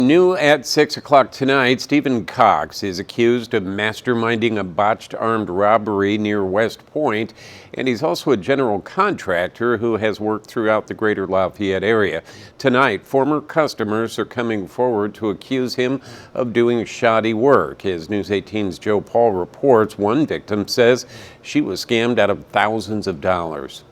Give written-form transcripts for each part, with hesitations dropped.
New at 6 o'clock tonight, Stephen Cox is accused of masterminding a botched armed robbery near West Point, and he's also a general contractor who has worked throughout the greater Lafayette area. Tonight, former customers are coming forward to accuse him of doing shoddy work. As News 18's Joe Paul reports, one victim says she was scammed out of thousands of dollars.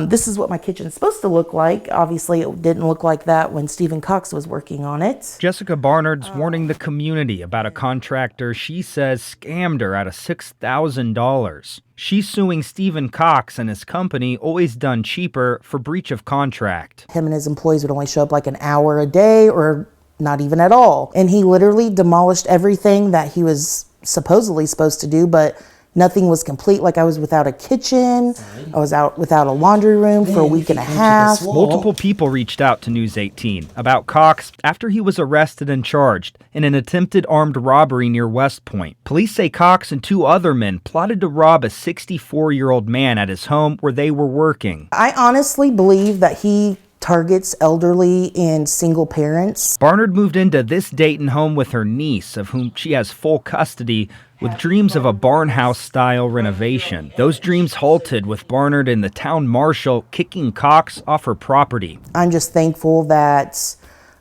This is what my kitchen's supposed to look like. Obviously, it didn't look like that when Stephen Cox was working on it. Jessica Barnard's warning the community about a contractor she says scammed her out of $6,000. She's suing Stephen Cox and his company, Always Done Cheaper, for breach of contract. Him and his employees would only show up like an hour a day or not even at all. And he literally demolished everything that he was supposedly supposed to do, but nothing was complete. Like, I was without a kitchen, I was out without a laundry room for a week and a half. Multiple people reached out to News 18 about Cox after he was arrested and charged in an attempted armed robbery near West Point. Police say Cox and two other men plotted to rob a 64-year-old man at his home where they were working. I honestly believe that he targets elderly and single parents. Barnard moved into this Dayton home with her niece, of whom she has full custody, with dreams of a barnhouse-style renovation. Those dreams halted with Barnard and the town marshal kicking Cox off her property. I'm just thankful that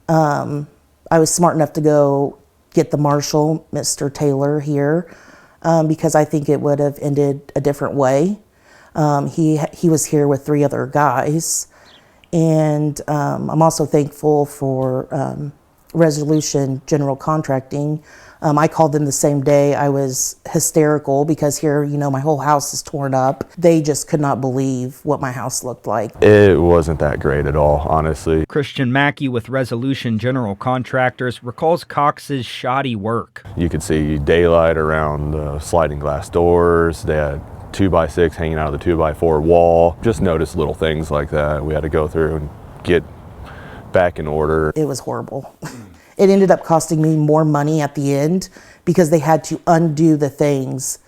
I was smart enough to go get the marshal, Mr. Taylor, here, because I think it would have ended a different way. He was here with three other guys. And I'm also thankful for Resolution General Contracting. I called them the same day. I was hysterical because here, my whole house is torn up. They just could not believe what my house looked like. It wasn't that great at all, honestly. Christian Mackey with Resolution General Contractors recalls Cox's shoddy work. You could see daylight around the sliding glass doors. They had 2x6 hanging out of the 2x4 wall. Just noticed little things like that. We had to go through and get back in order. It was horrible. It ended up costing me more money at the end because they had to undo the things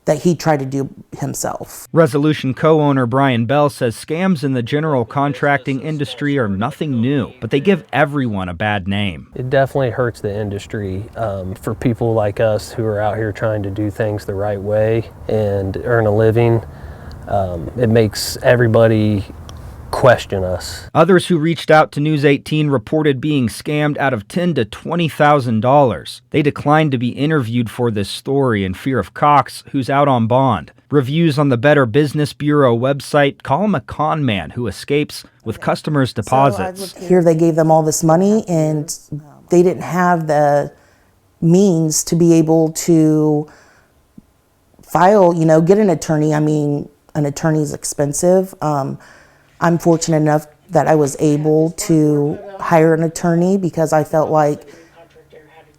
that he tried to do himself. Resolution co-owner Brian Bell says scams in the general contracting industry are nothing new, but they give everyone a bad name. It definitely hurts the industry for people like us who are out here trying to do things the right way and earn a living. It makes everybody question us. Others who reached out to News 18 reported being scammed out of $10,000 to $20,000. They declined to be interviewed for this story in fear of Cox, who's out on bond. Reviews on the Better Business Bureau website call him a con man who escapes with customers' deposits. Here they gave them all this money and they didn't have the means to be able to file, get an attorney. I mean, an attorney's expensive. I'm fortunate enough that I was able to hire an attorney because I felt like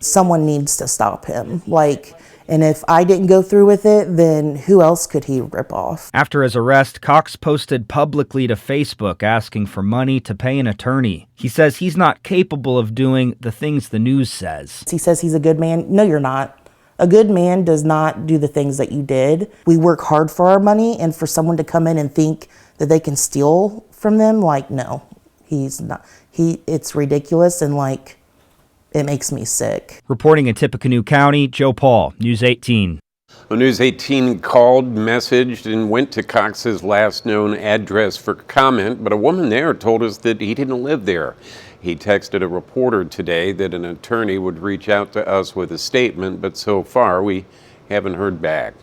someone needs to stop him. And if I didn't go through with it, then who else could he rip off? After his arrest, Cox posted publicly to Facebook asking for money to pay an attorney. He says he's not capable of doing the things the news says. He says he's a good man. No, you're not. A good man does not do the things that you did. We work hard for our money, and for someone to come in and think that they can steal from them, no, he's not. It's ridiculous, and it makes me sick. Reporting in Tippecanoe County, Joe Paul, News 18. Well, News 18 called, messaged, and went to Cox's last known address for comment, but a woman there told us that he didn't live there. He texted a reporter today that an attorney would reach out to us with a statement, but so far we haven't heard back.